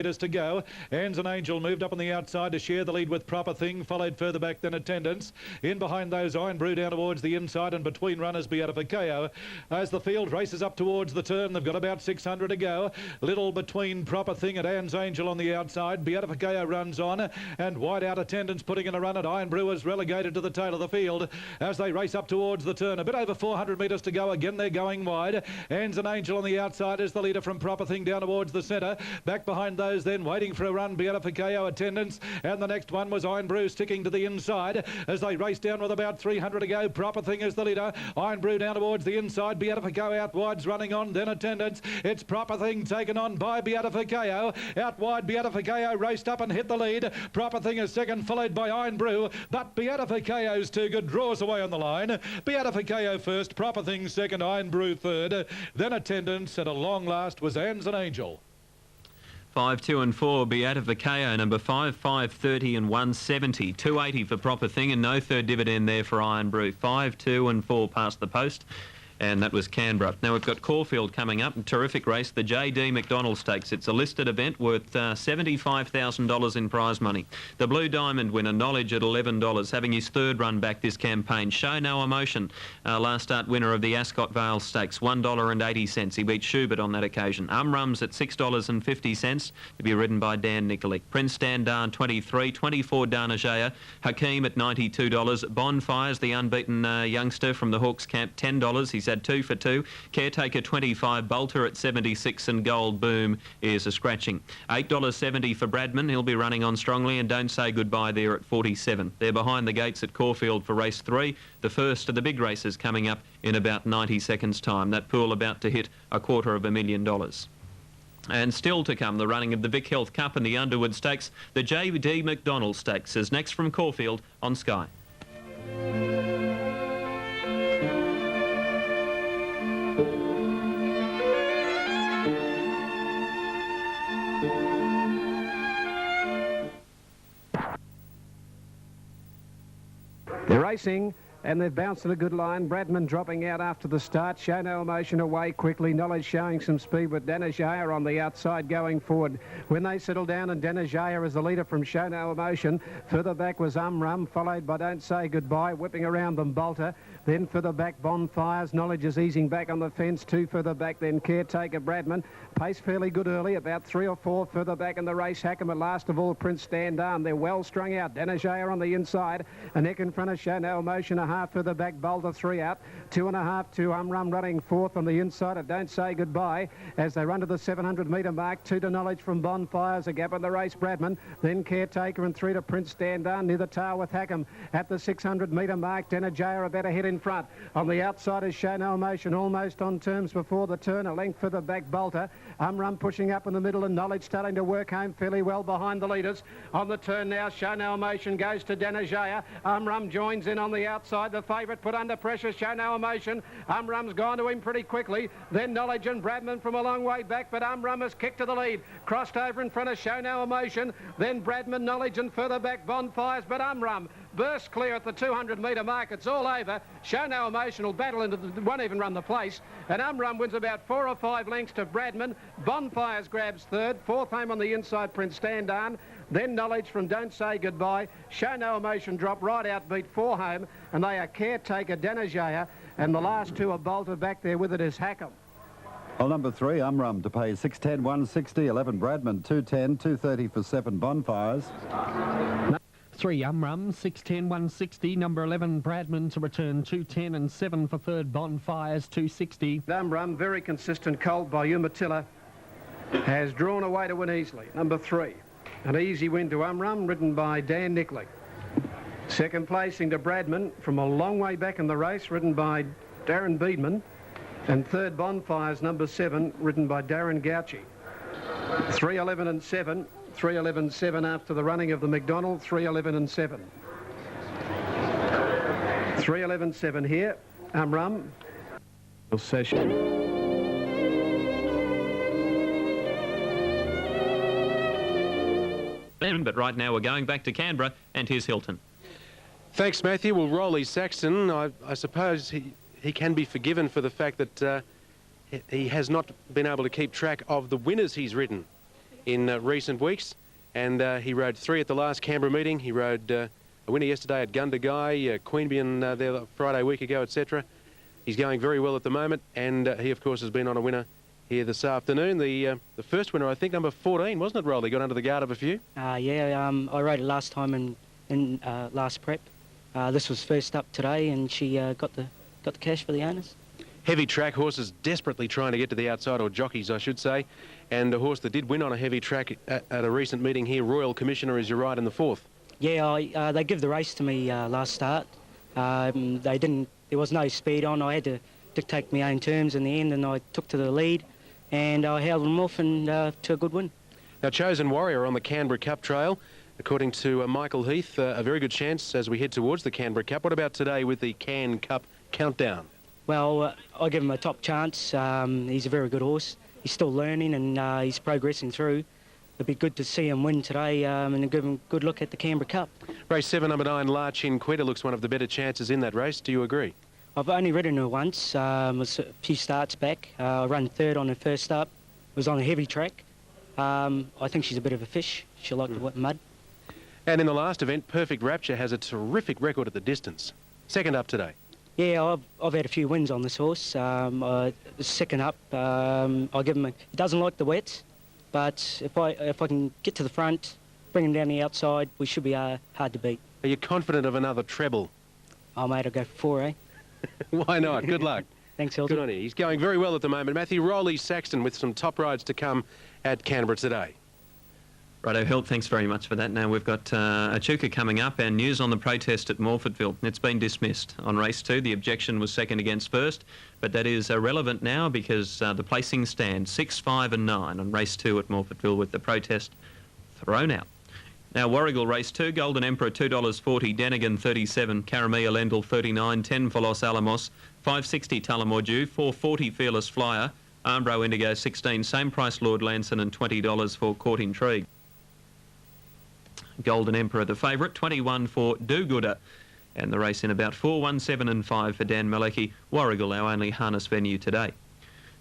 to go. Anne's an Angel moved up on the outside to share the lead with Proper Thing, followed further back than Attendance. In behind those, Iron Brew down towards the inside, and between runners Beatificao. As the field races up towards the turn, they've got about 600 to go. Little between Proper Thing and Anne's Angel on the outside. Beatificao runs on, and wide out Attendance putting in a run, and Iron Brew is relegated to the tail of the field as they race up towards the turn. A bit over 400 metres to go. Again, they're going wide. Anne's an Angel on the outside is the leader from Proper Thing down towards the centre. Back behind those then, waiting for a run, Beatificao, Attendance, and the next one was Iron Brew sticking to the inside as they race down with about 300 to go. Proper Thing is the leader. Iron Brew down towards the inside. Beatificao out wide's running on, then Attendance. It's Proper Thing taken on by Beatificao. Out wide, Beatificao raced up and hit the lead. Proper Thing is second, followed by Iron Brew, but Beatificao's too good, draws away on the line. Beatificao first, Proper Thing second, Iron Brew third, then Attendance, and at long last was Anne's an Angel. 5, 2 and 4, Beatificao, number 5, 530 and 170. 280 for Proper Thing, and no third dividend there for Iron Brew. 5, 2 and 4 past the post. And that was Canberra. Now we've got Caulfield coming up. A terrific race, the J.D. McDonald Stakes. It's a listed event worth $75,000 in prize money. The Blue Diamond winner, Knowledge, at $11, having his third run back this campaign. Show No Emotion, last start winner of the Ascot Vale Stakes, $1.80. He beat Schubert on that occasion. Rum's at $6.50 to be ridden by Dan Nikolic. Prince Standard, 23, 24 Darnajaya. Hakeem at $92. Bonfires, the unbeaten youngster from the Hawks camp, $10. He's had 2 for 2. Caretaker 25, Bolter at 76, and Gold Boom is a scratching. $8.70 for Bradman. He'll be running on strongly, and Don't Say Goodbye there at 47. They're behind the gates at Caulfield for race 3. The first of the big races coming up in about 90 seconds' time. That pool about to hit $250,000. And still to come, the running of the Vic Health Cup and the Underwood Stakes. The J.D. McDonald Stakes is next from Caulfield on Sky. They're racing, and they've bounced in a good line. Bradman dropping out after the start. Show No Emotion away quickly. Knowledge showing some speed with Danajaya on the outside going forward. When they settle down, and Danajaya is the leader from Show No Emotion. Further back was Rum, followed by Don't Say Goodbye. Whipping around them, Bolter. Then further back, Bonfires. Knowledge is easing back on the fence. 2 further back, then Caretaker, Bradman. Pace fairly good early, about 3 or 4 further back in the race. Hackam at last of all, Prince Standard. They're well strung out. Danajaya on the inside. A neck in front of Show No Emotion. A half further back, Bolter 3 out. 2.5 to Rum running fourth on the inside of Don't Say Goodbye as they run to the 700-metre mark. 2 to Knowledge from Bonfires. A gap in the race, Bradman. Then Caretaker, and 3 to Prince Standard. Near the tail with Hackam at the 600-metre mark. Danajaya about ahead in front. On the outside is Show No Emotion, almost on terms before the turn. A length further back, Bolter. Rum pushing up in the middle, and Knowledge starting to work home fairly well behind the leaders. On the turn now, Show No Emotion goes to Danajaya. Rum joins in on the outside. The favourite put under pressure, Show No Emotion. Rum's gone to him pretty quickly. Then Knowledge and Bradman from a long way back, but Rum has kicked to the lead. Crossed over in front of Show No Emotion. Then Bradman, Knowledge, and further back Bonfires, but Rum bursts clear at the 200-metre mark. It's all over. Show No Emotion will battle into the... won't even run the place. And Rum wins about 4 or 5 lengths to Bradman. Bonfires grabs third. Fourth home on the inside, Prince Standard. Then Knowledge from Don't Say Goodbye. Show No Emotion drop right out, beat 4 home. And they are Caretaker, Danajaya. And the last 2 are Bolter. Back there with it is Hackam. Well, number 3, Rum to pay 6.10, 160, 11 Bradman, 2.10, 2.30 for 7 Bonfires. 3 Rum, 6.10, 160. Number 11 Bradman to return 2.10 and 7 for third Bonfires, 2.60. Rum, very consistent colt by Umatilla, has drawn away to win easily. Number 3, an easy win to Rum, ridden by Dan Nikolic. Second placing to Bradman from a long way back in the race, ridden by Darren Beedman. And third Bonfires, number 7, ridden by Darren Gouchy. 3.11 and 7. 3.11.7 after the running of the McDonald, 3.11 and 7. 3.11.7 here, Rum. Session. But right now we're going back to Canberra, and here's Hilton. Thanks, Matthew. Well, Rolly Saxton, I suppose he can be forgiven for the fact that he has not been able to keep track of the winners he's ridden. in recent weeks, and he rode 3 at the last Canberra meeting. He rode a winner yesterday at Gundagai, Queanbeyan there Friday week ago, etc. He's going very well at the moment, and he, of course, has been on a winner here this afternoon. The first winner, I think, number 14, wasn't it, Rolly? Got under the guard of a few? Yeah, I rode it last time in last prep. This was first up today, and she got the cash for the owners. Heavy track horses desperately trying to get to the outside, or jockeys, I should say. And a horse that did win on a heavy track at a recent meeting here, Royal Commissioner, is your ride in the 4th. Yeah, they gave the race to me last start. There was no speed on. I had to dictate my own terms in the end, and I took to the lead, and I held them off and to a good win. Now, Chosen Warrior on the Canberra Cup trail. According to Michael Heath, a very good chance as we head towards the Canberra Cup. What about today with the Can Cup countdown? Well, I give him a top chance. He's a very good horse. He's still learning, and he's progressing through. It'd be good to see him win today and give him a good look at the Canberra Cup. Race 7, number 9, La Chinqueta looks one of the better chances in that race. Do you agree? I've only ridden her once. It was a few starts back. I ran 3rd on her first up. It was on a heavy track. I think she's a bit of a fish. She'll like the wet mud. And in the last event, Perfect Rapture has a terrific record at the distance. 2nd up today. Yeah, I've had a few wins on this horse. 2nd up, I'll give him he doesn't like the wet, but if I can get to the front, bring him down the outside, we should be hard to beat. Are you confident of another treble? Oh, mate, I'll go for 4, eh? Why not? Good luck. Thanks, Hilton. Good on you. He's going very well at the moment. Matthew Rowley-Saxton with some top rides to come at Canberra today. Righto, Hilt, thanks very much for that. Now we've got Echuca coming up and news on the protest at Morfettville. It's been dismissed on race 2. The objection was 2nd against 1st, but that is irrelevant now because the placing stands 6, 5 and 9 on race 2 at Morfettville with the protest thrown out. Now Warrigal race 2, Golden Emperor $2.40, Denigan 37, Caramia Lendl 39, 10 for Los Alamos, 5.60 Tullamore, 4.40 Fearless Flyer, Armbro Indigo 16, same price Lord Lanson, and $20 for Court Intrigue. Golden Emperor the favourite, 21 for Do-Gooder, and the race in about 4, 1, 7 and 5 for Dan Malecki. Warrigal, our only harness venue today.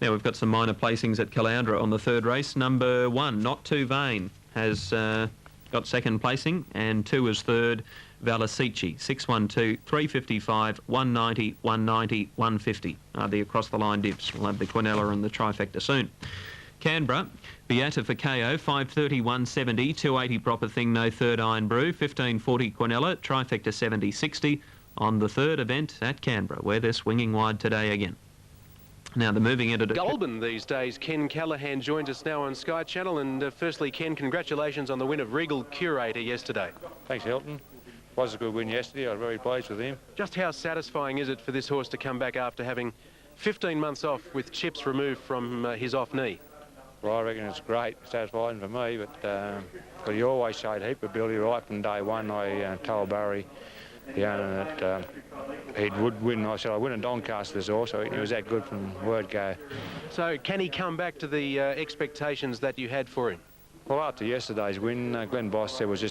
Now we've got some minor placings at Caloundra on the 3rd race. Number 1, Not Too Vain, has got 2nd placing, and 2 is 3rd, Valasici, 612, 355, 190, 190, 150 are the across-the-line dips. We'll have the Quinella and the trifecta soon. Canberra, Beata for KO, 530, 170, 280 Proper Thing, No Third Iron Brew, 1540 Quinella, trifecta 70, 60 on the 3rd event at Canberra, where they're swinging wide today again. Now, the moving into... Goulburn these days. Ken Callahan joins us now on Sky Channel. And firstly, Ken, congratulations on the win of Regal Curator yesterday. Thanks, Hilton. Was a good win yesterday. I was very pleased with him. Just how satisfying is it for this horse to come back after having 15 months off with chips removed from his off knee? Well, I reckon it's great, satisfying for me, but he always showed a heap of ability right from day one. I told Barry, the owner, that he would win. I said, I win at Doncaster this horse, so he was that good from word go. So can he come back to the expectations that you had for him? Well, after yesterday's win, Glenn Boss said it was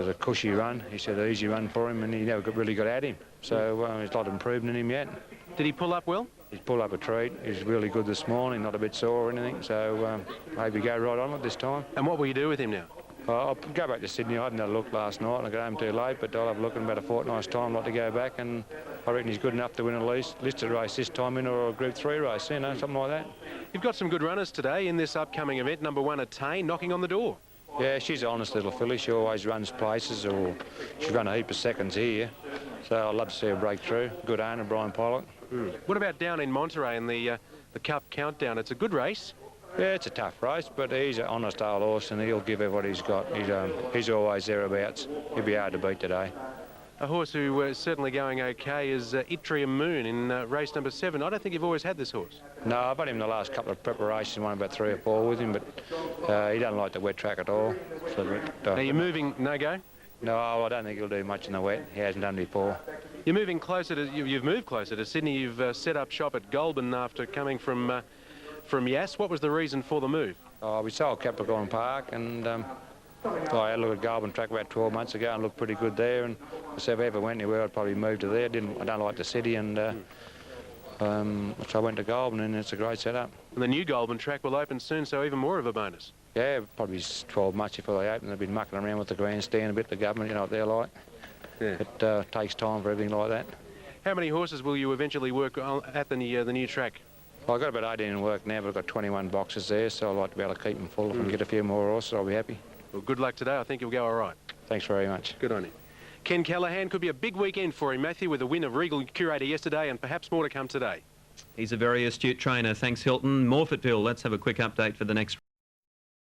a cushy run. He said an easy run for him, and he never really got at him. So there's a lot of improvement in him yet. Did he pull up well? He's pulled up a treat. He's really good this morning, not a bit sore or anything. So maybe go right on it this time. And what will you do with him now? I'll go back to Sydney. I hadn't had a look last night and I got home too late, but I'll have a look in about a fortnight's time, like to go back, and I reckon he's good enough to win a listed race this time in, or a Group 3 race, you know, something like that. You've got some good runners today in this upcoming event. Number 1, Attain, knocking on the door. Yeah, she's an honest little filly. She always runs places, or she's run a heap of seconds here. So I'd love to see her break through. Good owner, Brian Pollock. What about down in Monterey in the Cup Countdown? It's a good race. Yeah, it's a tough race, but he's an honest old horse and he'll give it what he's got. He's always thereabouts. He'll be hard to beat today. A horse who is certainly going okay is Itrium Moon in race number 7. I don't think you've always had this horse. No, I've had him the last couple of preparations, won about 3 or 4 with him, but he doesn't like the wet track at all. So, Are you moving no-go? No, I don't think he'll do much in the wet. He hasn't done before. You're moving closer to... You've moved closer to Sydney. You've set up shop at Goulburn after coming from Yass. What was the reason for the move? We sold Capricorn Park, and I had a look at Goulburn track about 12 months ago and looked pretty good there. And so if I ever went anywhere, I'd probably move to there. I don't like the city, and so I went to Goulburn, and it's a great setup. And the new Goulburn track will open soon, so even more of a bonus. Yeah, probably 12 months before they open. They've been mucking around with the grandstand a bit, the government, you know what they're like. Yeah. It takes time for everything like that. How many horses will you eventually work on at the new track? Well, I've got about 18 in work now, but I've got 21 boxes there, so I'd like to be able to keep them full. If I can get a few more horses, I'll be happy. Well, good luck today. I think you'll go all right. Thanks very much. Good on you. Ken Callahan, could be a big weekend for him, Matthew, with a win of Regal Curator yesterday and perhaps more to come today. He's a very astute trainer. Thanks, Hilton. Morphettville, let's have a quick update for the next